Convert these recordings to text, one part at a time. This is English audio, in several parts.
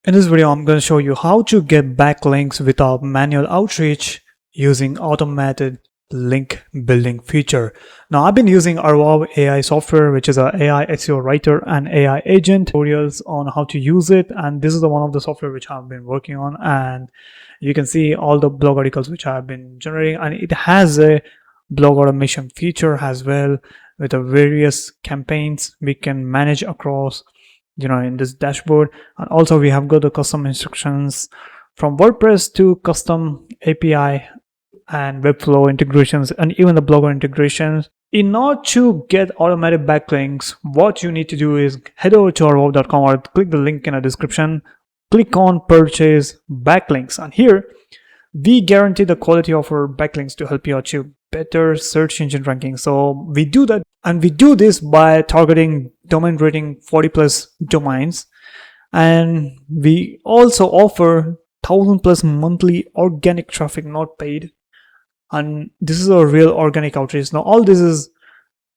In this video, I'm going to show you how to get backlinks without manual outreach using automated link building feature. Now, I've been using Arvav AI software, which is an AI SEO writer and AI agent. Tutorials on how to use it, and this is the one of the software which I've been working on, and you can see all the blog articles which I've been generating, and it has a blog automation feature as well with the various campaigns we can manage across in this dashboard. And also we have got the custom instructions from WordPress to custom API and Webflow integrations and even the Blogger integrations. In order to get automatic backlinks, what you need to do is head over to arvav.com or click the link in the description, click on purchase backlinks, and here we guarantee the quality of our backlinks to help you achieve better search engine ranking. So we do that, and we do this by targeting domain rating 40+ domains, and we also offer 1,000+ monthly organic traffic, not paid, and this is a real organic outreach. Now all this is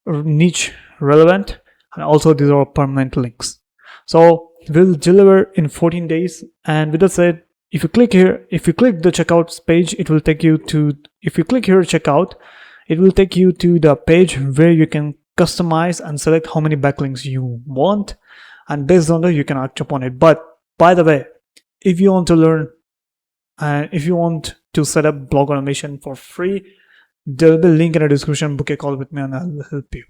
niche relevant, and also these are permanent links, so we'll deliver in 14 days. And with that said, if you click here, if you click the checkout page, it will take you to, if you click here checkout, it will take you to the page where you can customize and select how many backlinks you want, and based on that you can act upon it. But by the way, if you want to learn and if you want to set up blog automation for free, there will be a link in the description. Book a call with me and I'll help you.